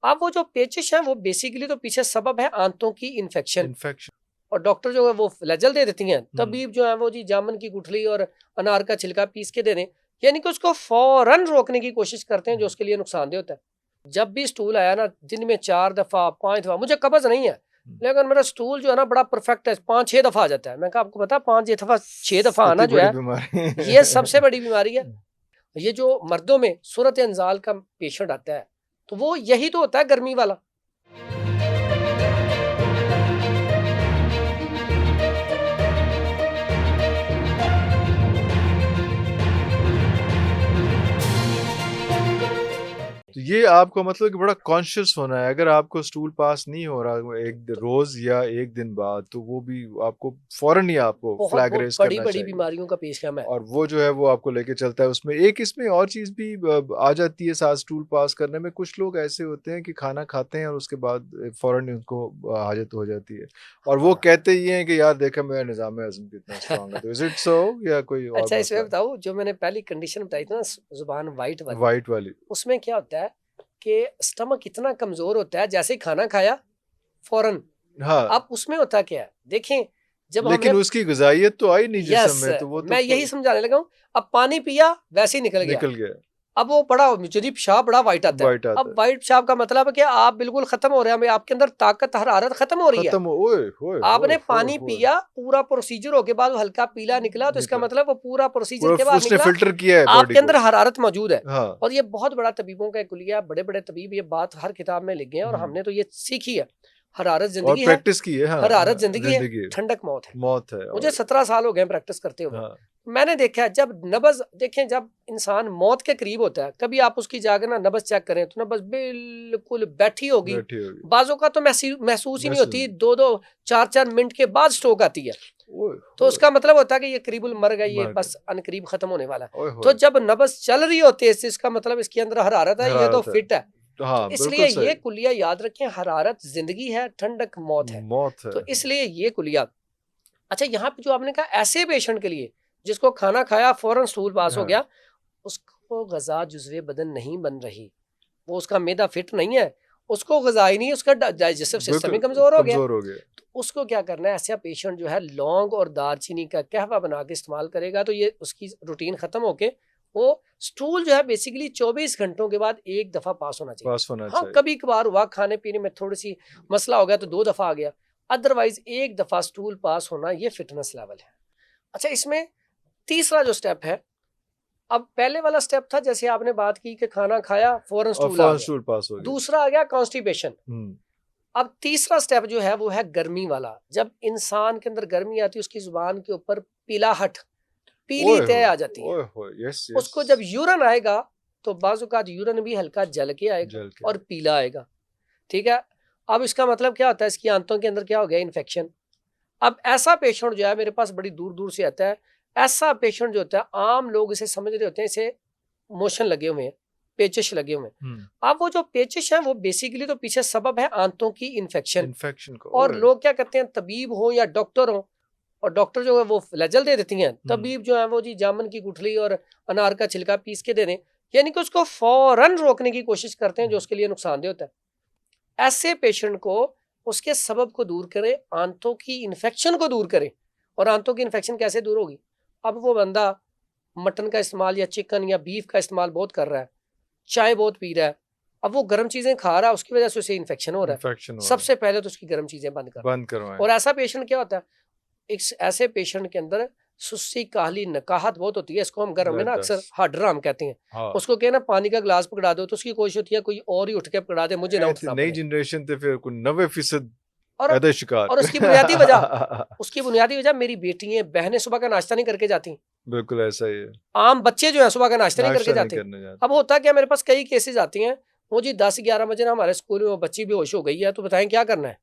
अब वो जो पेचिश है वो बेसिकली तो पीछे सबब है आंतों की इन्फेक्शन। और डॉक्टर जो है वो फ्लैजल दे देती हैं, तबीब जो है वो जी जामुन की गुठली और अनार का छिलका पीस के दे दें, यानी कि उसको फौरन रोकने की कोशिश करते हैं जो उसके लिए नुकसानदेह होता है। जब भी स्टूल आया ना, दिन में 4 दफा 5 दफा, मुझे कब्ज नहीं है लेकिन मेरा स्टूल जो है ना बड़ा परफेक्ट है, 5-6 दफा आ जाता है। मैं कहा आपको पता 5-6 दफा आना जो है ये सबसे बड़ी बीमारी है। ये जो मर्दों में सूरत अंजाल का पेशेंट आता है तो वो यही तो होता है गर्मी वाला। तो ये आपको मतलब कि बड़ा कॉन्शियस होना है। अगर आपको स्टूल पास नहीं हो रहा एक रोज या एक दिन बाद, तो वो भी आपको फौरन ही आपको बहुत फ्लैग बहुत रेस बड़ी करना बड़ी चाहिए। बीमारियों का पेशगाम है। और वो जो है वो आपको लेके चलता है। उसमें एक इसमें और चीज़ भी आ जाती है साथ स्टूल पास करने में। कुछ लोग ऐसे होते हैं कि खाना खाते हैं और उसके बाद फौरन ही उनको हाजत हो जाती है, और वो हाँ। कहते ही हैं कि यार देखा मेरा निज़ाम हज़म कितना स्ट्रांग है। तो इज इट सो या कोई और अच्छा इसमें मसला? बताऊं, जो मैंने पहली कंडीशन बताई थी ना जुबान वाइट वाली, वाइट वाली। उसमें क्या होता है कि स्टमक इतना कमजोर होता है, जैसे ही खाना खाया फौरन। हाँ, अब उसमें होता क्या है देखें, जब हमने, लेकिन उसकी ग़िज़ाइयत तो आई नहीं जिस्म यस में, तो वो तो मैं यही समझाने लगा हूं, अब पानी पिया वैसे ही निकल गया। निकल गया। अब वो बड़ा यदि पेशाब बड़ा वाइट आता है, वाइट आता अब है। वाइट पेशाब का मतलब है कि आप बिल्कुल खत्म हो रहे हैं, आपके अंदर ताकत हरारत खत्म हो रही है। खत्म हो, ओए होए होए आपने होए पानी होए। पिया, पूरा प्रोसीजर हो के बाद वो हल्का पीला निकला, तो इसका निकला मतलब वो पूरा प्रोसीजर पूरा, के बाद उसने निकला, फिल्टर किया है बॉडी आपके अंदर को। हरारत मौजूद है। हाँ। और ये बहुत बड़ा तबीबों का एक कुलिया, बड़े बड़े तबीब ये बात हर किताब में लिख गए हैं और हमने तो ये सीखी है। हरारत और जिंदगी है, प्रैक्टिस की है। हाँ, हरारत हाँ, जिंदगी है, जिंदगी ठंडक मौत है। मौत है। मुझे और 17 साल हो गए प्रैक्टिस करते हुए। हाँ, मैंने देखा है जब नब्ज देखें, जब इंसान मौत के करीब होता है, कभी आप उसकी जाकर ना नब्ज चेक करें तो नब्ज बिल्कुल बैठी होगी। बैठी होगी। बाजों का तो महसूस ही नहीं महसूस होती, 2-2 4-4 मिनट के बाद स्ट्रोक आती है। ओए तो होए, उसका मतलब होता है कि ये करीबुल मर गई, ये मर गए। बस अनकरीब खत्म होने वाला है। ओए तो होए, जब नब्ज चल रही होती है इसका मतलब इसके अंदर हरारत है, ये तो हरारत है। फिट है। तो हाँ, इसलिए बिल्कुल ये सही। कुलिया याद रखें, हरारत जिंदगी है, ठंडक मौत है। मौत है। तो इसलिए ये कुलिया। अच्छा यहाँ पे जो आपने कहा ऐसे पेशेंट के लिए जिसको खाना खाया फौरन स्टूल पास हो हाँ, गया, उसको गजा जुज़्वे बदन नहीं बन रही, वो उसका मैदा फिट नहीं है, उसको गजा ही नहीं, उसका डाइजेस्टिव सिस्टम ही बिल्कुल कमजोर हो गया। कमजोर हो गया। तो उसको क्या करना है, ऐसा पेशेंट जो है लौंग और दालचीनी का कहवा बना के इस्तेमाल करेगा तो ये उसकी रूटीन खत्म होके वो स्टूल जो है बेसिकली 24 घंटों के बाद एक दफा पास होना चाहिए। पास होना हाँ चाहिए। कभी कभार हुआ खाने पीने में थोड़ी सी मसला हो गया तो 2 दफा आ गया, अदरवाइज एक दफा स्टूल पास होना ये फिटनेस लेवल है। अच्छा इसमें तीसरा जो स्टेप है, अब पहले वाला स्टेप था जैसे आपने बात की कि खाना खाया फौरन और स्टूल आ फौरन गया, स्टूल पास हो गया। दूसरा आ गया कॉन्स्टिपेशन। हम्म। अब तीसरा स्टेप जो है वो है गर्मी वाला। जब इंसान के अंदर गर्मी आती है उसकी जुबान के ऊपर पीलाहट, पीली ओए तय होए, आ जाती है। ओए होए, यस उसको यस। जब यूरन आएगा तो बाजुकात यूरन भी हल्का जल के आएगा जल के। और पीला आएगा। ठीक है, अब इसका मतलब क्या होता है, इसकी आंतों के अंदर क्या हो गया, इन्फेक्शन। अब ऐसा पेशेंट जो है मेरे पास बड़ी दूर दूर से आता है। ऐसा पेशेंट जो होता है आम लोग इसे समझ रहे होते हैं इसे मोशन लगे हुए हैं, पेचिश लगे हुए हैं। अब वो जो पेचिश है वो बेसिकली तो पीछे सबब है आंतों की इन्फेक्शन। इन्फेक्शन को, और ओए। लोग क्या करते हैं, तबीब हो या डॉक्टर हो, और डॉक्टर जो है वो फ्लैजल दे देती हैं, तबीब जो है वो जी जामुन की गुठली और अनार का छिलका पीस के दे दें, यानी कि उसको फौरन रोकने की कोशिश करते हैं जो उसके लिए नुकसानदेह होता है। ऐसे पेशेंट को उसके सबब को दूर करें, आंतों की इन्फेक्शन को दूर करें। और आंतों की इन्फेक्शन कैसे दूर होगी, अब वो बंदा मटन का इस्तेमाल या चिकन या बीफ का इस्तेमाल बहुत कर रहा है, चाय बहुत पी रहा है, अब वो गर्म चीजें खा रहा है, उसकी वजह से उसे इन्फेक्शन हो रहा है। इन्फेक्शन हो रहा है। सबसे पहले तो उसकी गर्म चीजें बंद कर दें। बंद करवाएं। और ऐसा पेशेंट क्या होता है, एक ऐसे पेशेंट के अंदर सुस्ती काहली नकाहत बहुत होती है, इसको हम गर्म में ना अक्सर दर्द। हाड्राम कहते हैं। हाँ। उसको क्या ना पानी का गिलास पकड़ा दो तो उसकी कोशिश होती है कोई और ही उठ के पकड़ा दे, मुझे ना उठना नई पड़े। जनरेशन ते फिर कोई 90% और ऐदा शिकार। और उसकी बुनियादी वजह, उसकी बुनियादी वजह मेरी बेटियां बहनें सुबह का नाश्ता नहीं करके जाती। बिल्कुल ऐसा ही है। आम बच्चे जो है सुबह का नाश्ता नहीं करके नाश्ता नहीं जाते। करने जाते। अब होता क्या, मेरे पास कई केसेस आती हैं, वो जी 10-11 बजे ना हमारे स्कूल में वो बच्ची बेहोश हो गई है, तो बताएं क्या करना है।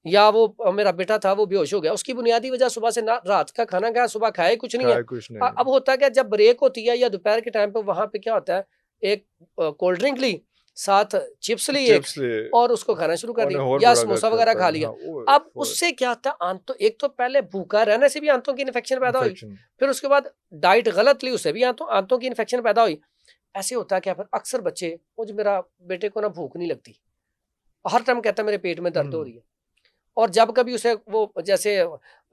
या वो मेरा बेटा था वो बेहोश हो गया, उसकी बुनियादी वजह सुबह से ना रात का खाना खाया, सुबह खाया कुछ नहीं है। खाया कुछ नहीं। अब होता क्या, जब ब्रेक होती है या दोपहर के टाइम पे वहां पे क्या होता है, एक कोल्ड ड्रिंक ली, साथ चिप्स ली एक, चिप्स ले और उसको खाना शुरू कर और दिया, और या बड़ा समोसा करता वगैरह खा है। लिया। हाँ, ओए अब ओए। उससे क्या होता है, आंतों एक तो पहले भूखा रहने से भी आंतों की इन्फेक्शन पैदा हुई, इन्फेक्शन। फिर उसके बाद डाइट गलत ली उससे भी आंतों आंतों की इन्फेक्शन पैदा हुई। ऐसे होता है क्या, फिर अक्सर बच्चे, मुझे मेरा बेटे को ना भूख नहीं लगती, हर टाइम कहता है मेरे पेट में दर्द हो रही है। और जब कभी उसे वो जैसे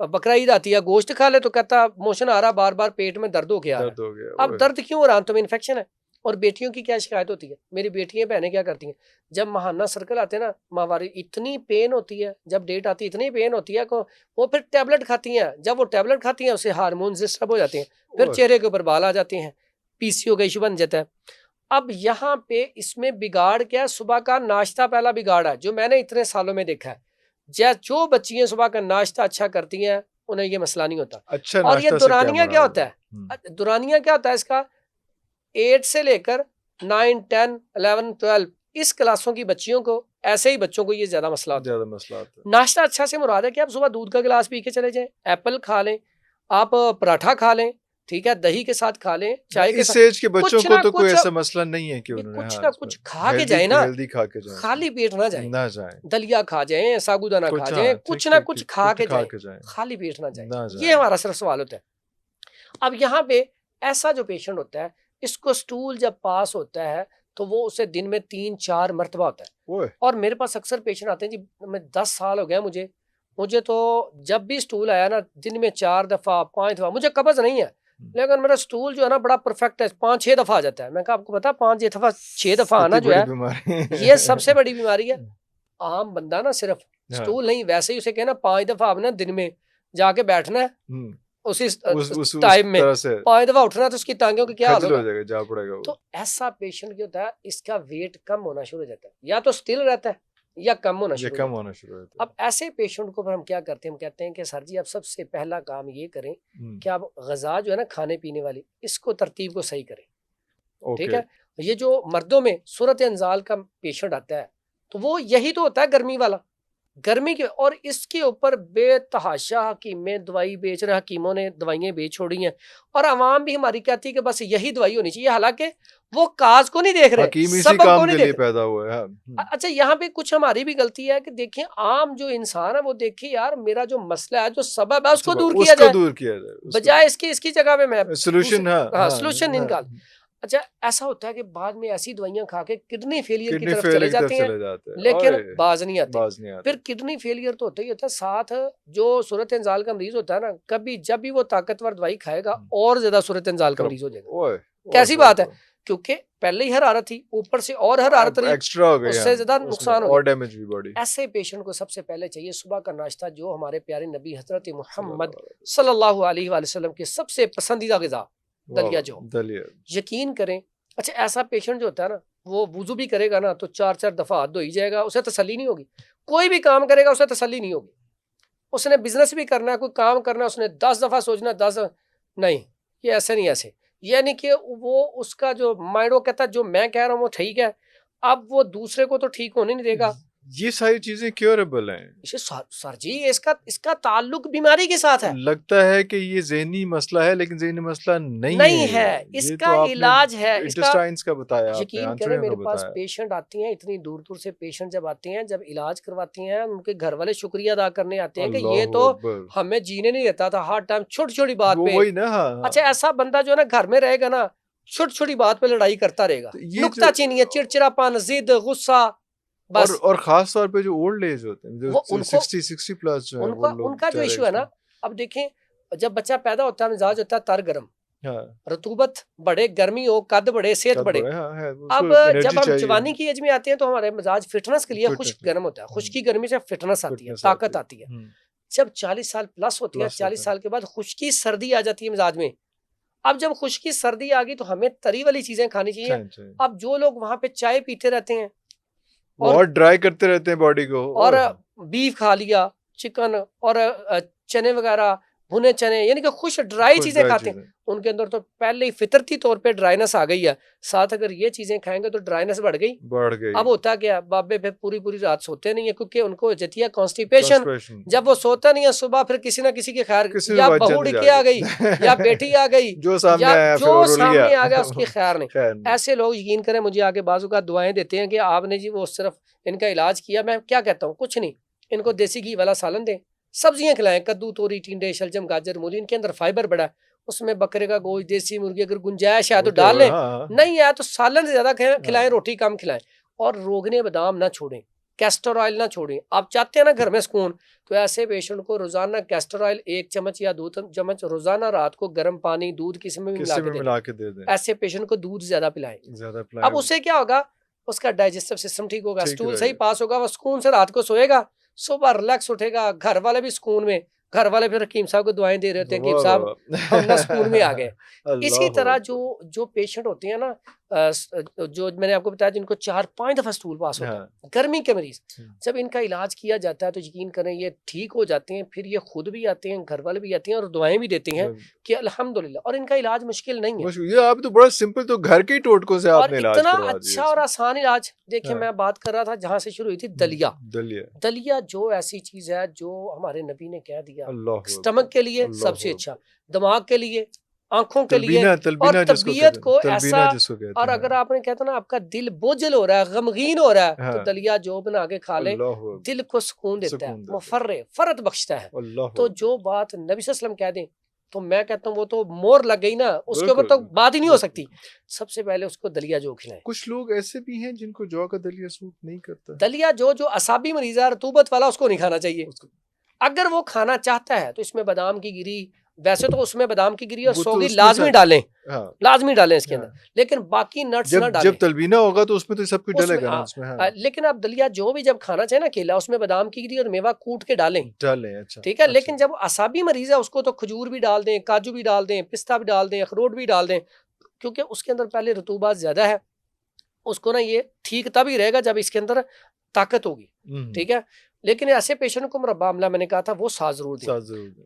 बकरा ईद आती है, गोश्त खा ले तो कहता मोशन आ रहा, बार बार पेट में दर्द हो गया। अब दर्द क्यों हो रहा? तो में इन्फेक्शन है। और बेटियों की क्या शिकायत होती है, मेरी बेटियां बहनें क्या करती हैं, जब महाना सर्कल आते हैं ना, माहवारी, इतनी पेन होती है, जब डेट आती है इतनी पेन होती है को वो फिर टैबलेट खाती हैं। जब वो टैबलेट खाती हैं उससे हार्मोन्स डिस्टर्ब हो जाते हैं, फिर चेहरे के ऊपर बाल आ जाते हैं, पीसीओ का इशू बन जाता है। अब यहाँ पे इसमें बिगाड़ क्या है? सुबह का नाश्ता पहला बिगाड़ है, जो मैंने इतने सालों में देखा है। जो बच्चियां सुबह का नाश्ता अच्छा करती हैं उन्हें ये मसला नहीं होता। अच्छा, और ये दुरानिया क्या होता है? दुरानिया क्या होता है इसका? 8 से लेकर 9, 10, 11, 12 इस क्लासों की बच्चियों को, ऐसे ही बच्चों को ये ज्यादा मसला होता है। नाश्ता अच्छा से मुराद है कि आप सुबह दूध का गिलास पी के चले जाएं, एप्पल खा लें, आप पराठा खा लें, ठीक है, दही के साथ खा लें, चाय के साथ। इस एज के बच्चों को तो कोई ऐसा मसला नहीं है कि उन्होंने कुछ ना कुछ खा के जाए ना, हेल्दी खा के जाए, खाली पेट ना जाए, दलिया खा जाए, साबूदाना खा जाए, कुछ ना कुछ खा के जाए, खाली पेट ना जाए। ये हमारा सिर्फ सवाल होता है। अब यहाँ पे ऐसा जो पेशेंट होता है, इसको स्टूल जब पास होता है तो वो उसे दिन में 3-4 मरतबा होता है। और मेरे पास अक्सर पेशेंट आते हैं जी, मैं 10 साल हो गया मुझे तो जब भी स्टूल आया ना, दिन में 4 दफा 5 दफा, मुझे कब्ज नहीं है लेकिन मेरा स्टूल जो है ना बड़ा परफेक्ट है, 5-6 दफा आ जाता है। मैं कहा आपको पता 5-6 दफा आना जो है ये सबसे बड़ी बीमारी है। आम बंदा ना सिर्फ स्टूल नहीं, वैसे ही उसे कहना 5 दफा आपने दिन में जाके बैठना है, उसी टाइम में 5 दफा उठना, तो उसकी टांगों की क्या हाल होगा, जा पड़ेगा। तो ऐसा पेशेंट क्या होता है, इसका वेट कम होना शुरू हो जाता है, या तो स्टिल रहता है या कम होना शुरू होता है। अब ऐसे पेशेंट को हम क्या करते हैं, हम कहते हैं कि सर जी आप सबसे पहला काम ये करें कि आप ग़िज़ा जो है ना खाने पीने वाली, इसको तरतीब को सही करें। ठीक है, ये जो मर्दों में सूरत इंजाल का पेशेंट आता है तो वो यही तो होता है, गर्मी वाला, गर्मी के, और इसके ऊपर बेतहाशा हकीमें दवाई बेच रहे, हकीमों ने दवाइयाँ बेच छोड़ी हैं, और आवाम भी हमारी कहती है कि बस यही दवाई होनी चाहिए, हालांकि वो काज को नहीं देख रहे, सबब को नहीं देख पैदा हुआ है। अच्छा, यहाँ पे कुछ हमारी भी गलती है कि देखिए आम जो इंसान है वो देखिए यार मेरा जो मसला है, जो सबब है उसको दूर किया जाए, बजाय इसकी जगह पे मैं सोल्यूशन निकाल। अच्छा, ऐसा होता है कि बाद में ऐसी दवाइयां खा के किडनी फेलियर की तरफ चले जाते हैं, लेकिन बाज नहीं आते। फिर किडनी फेलियर तो होता ही होता है, साथ जो सूरत इंजाल का मरीज होता है ना, कभी जब भी वो ताकतवर दवाई खाएगा और ज्यादा सूरत इंजाल का मरीज हो जाएगा। कैसी बात है, क्योंकि पहले ही हरारत थी, ऊपर से और हरारत एक्स्ट्रा हो गई, उससे ज्यादा नुकसान हो गया। ऐसे पेशेंट को सबसे पहले चाहिए सुबह का नाश्ता, जो हमारे प्यारे नबी हजरत मोहम्मद सल्लल्लाहु अलैहि वसल्लम के सबसे पसंदीदा ग़िज़ा, दलिया। यकीन करें, अच्छा ऐसा पेशेंट जो होता है ना, वो वुजू भी करेगा ना तो 4-4 दफा हाथ धो ही जाएगा, उसे तसल्ली नहीं होगी। कोई भी काम करेगा उसे तसल्ली नहीं होगी। उसने बिजनेस भी करना है, कोई काम करना है, उसने 10 दफा सोचना, 10 नहीं, ये ऐसे नहीं, ऐसे यानी कि वो उसका जो माइंड वो कहता है जो मैं कह रहा हूँ वो ठीक है, अब वो दूसरे को तो ठीक होने नहीं देगा। ये सारी चीजें क्योरेबल हैं? सर जी इसका ताल्लुक बीमारी के साथ है। लगता है कि ये ज़हनी मसला है, लेकिन ज़हनी मसला नहीं है। इसका इलाज है, इंटेस्टाइन्स का बताया, यकीन करें मेरे पास पेशेंट आती हैं, इतनी दूर दूर से पेशेंट जब आते हैं, जब इलाज करवाती हैं, उनके घर वाले शुक्रिया अदा करने आते हैं कि ये तो हमें जीने नहीं देता था, हर टाइम छोटी छोटी बात पे। अच्छा, ऐसा बंदा जो है ना घर में रहेगा ना, छोटी छोटी बात पे लड़ाई करता रहेगा, नुक्ताचीनी, चिड़चिड़ापन, जिद, गुस्सा, बस। और खास तौर पे जो ओल्ड एज होते हैं, जो 60 प्लस जो है, उनका जो इशू है ना, अब देखें जब बच्चा पैदा होता है मिजाज होता है तर गरम, रतूबत बढ़े, गर्मी हो, कद बढ़े, सेहत बढ़े। अब जब हम जवानी की एज में आते हैं तो हमारे मिजाज फिटनेस के लिए खुश्क गर्म होता है, खुश्की गर्मी से फिटनेस आती है, ताकत आती है। जब 40 साल प्लस होती है, 40 साल के बाद खुश्की सर्दी आ जाती है मिजाज में। अब जब खुश्की सर्दी आ गई तो हमें तरी वाली चीजें खानी चाहिए। अब जो लोग वहां पे चाय पीते रहते हैं और ड्राई करते रहते हैं बॉडी को, और बीफ खा लिया, चिकन और चने वगैरह, भुने चने, यानी कि खुश ड्राई चीजें खाते हैं, उनके अंदर तो पहले ही फितरती तौर पे ड्राइनेस आ गई है। साथ अगर ये चीजें खाएंगे तो ड्राइनेस बढ़ गई। अब होता क्या, बाबे फिर पूरी पूरी रात सोते नहीं है, क्योंकि उनको जती है कॉन्स्टिपेशन। जब वो सोता नहीं है, सुबह फिर किसी ना किसी के खैर, या बहू के आ गई या बेटी आ गई, जो सामने आ गया उसकी खैर नहीं। ऐसे लोग यकीन करें मुझे आगे बाजू का दुआएं देते हैं कि आपने जी वो सिर्फ इनका इलाज किया। मैं क्या कहता हूँ, कुछ नहीं, इनको देसी घी वाला सालन दें, सब्जियां खिलाएं, कद्दू, तोरी, टिंडे, शलजम, गाजर, मूली, इनके अंदर फाइबर बड़ा है, उसमें बकरे का गोश्त, देसी मुर्गी अगर गुंजाइश है तो डाल लें, नहीं है तो सालन से ज्यादा खिलाएं, रोटी कम खिलाएं, और रोगने बादाम ना छोड़ें। कैस्टर ऑयल ना छोड़ें। आप चाहते हैं ना घर में सुकून, तो ऐसे पेशेंट को रोजाना कैस्टर ऑयल 1 चम्मच या 2 चम्मच रोजाना रात को गर्म पानी दूध किसी में भी किसी में मिला मिला के दे दें, के ऐसे पेशेंट को दूध ज्यादा पिलाएं। ज्यादा अब पिलाएं, उससे क्या होगा, उसका डाइजेस्टिव सिस्टम ठीक होगा, ठीक स्टूल सही रहेगा। पास होगा, वो सुकून से रात को सोएगा, सुबह रिलैक्स उठेगा, घर वाले भी सुकून में। घर वाले फिर हकीम साहब को दुआएं दे रहे थे, हकीम वाह साहब वाह हम ना सुकून में आ गए। इसी अल्लाह तरह अकबर। जो पेशेंट होते हैं ना, जो मैंने आपको बताया जिनको 4-5 दफा स्टूल पास होता है, हाँ, गर्मी के मरीज, हम्म, जब इनका इलाज किया जाता है तो यकीन करें ये ठीक हो जाते हैं। फिर ये खुद भी आते हैं, घर वाले भी आते हैं और दुआएं भी देते हैं कि अल्हम्दुलिल्लाह, और इनका इलाज मुश्किल नहीं है। बस ये आप तो बड़ा सिंपल, तो घर के ही टोटकों से और आपने इलाज इतना करवा दिया अच्छा और इसमें। आसान इलाज। देखिए हाँ, मैं बात कर रहा था जहां से शुरू हुई थी, दलिया। दलिया, दलिया जो ऐसी चीज है जो हमारे नबी ने कह दिया, अल्लाह स्टमक अकबर, के लिए अल्लाह सबसे अकबर। अच्छा, दिमाग के लिए, आंखों के लिए, तलबीना, और तलबीना जिसको तबीयत कहते हैं, को तलबीना ऐसा। जिसको कहते और हैं, अगर आपने कहता ना आपका दिल बोझल हो रहा है, गमगीन हो रहा है, तो हाँ, दलिया जो बना के खा ले, अल्लाह अकबर, दिल को सुकून देता है, सुकून देता मुफर्रे फरत बख्शता है। है, अल्लाह तो अकबर, जो बात नबी सल्लल्लाहु अलैहि वसल्लम कह दें तो मैं कहता हूँ वो तो मोहर लग गई ना, उसके ऊपर बिल्कुल, तो बात ही नहीं हो बिल्कुल। सकती। सबसे पहले उसको दलिया जो खिलाएं। कुछ लोग ऐसे भी हैं जिनको जौ का दलिया सूट नहीं करता, दलिया जो असाबी मरीज है, रतूबत वाला, उसको नहीं खाना चाहिए। उसको अगर वो खाना चाहता है तो इसमें बादाम की गिरी, वैसे तो उसमें बादाम की गिरी और वो तो सौगी उसमें लाजमी सब, डालें, हाँ, लाजमी डालें इसके अंदर, हाँ, लेकिन बाकी नट्स ना जब डालें तलबीना होगा तो उसमें तो सब कुछ उसमें। डलेगा ना उसमें, हाँ, लेकिन आप दलिया जो भी जब खाना चाहे ना केला, उसमें बादाम की गिरी और मेवा कूट के डालें, डालें, अच्छा, ठीक है। अच्छा, लेकिन जब असाबी मरीज है उसको तो खजूर भी डाल दें, काजू भी डाल दें, पिस्ता भी डाल दें, अखरोट भी डाल दें, क्योंकि उसके अंदर पहले रतूबा ज्यादा है। उसको ना ये ठीक तभी रहेगा जब इसके अंदर ताकत होगी, हम्म, ठीक है। लेकिन ऐसे पेशेंट को मुरब्बा आमला मैंने कहा था वो साथ जरूर दें। साथ जरूर दें।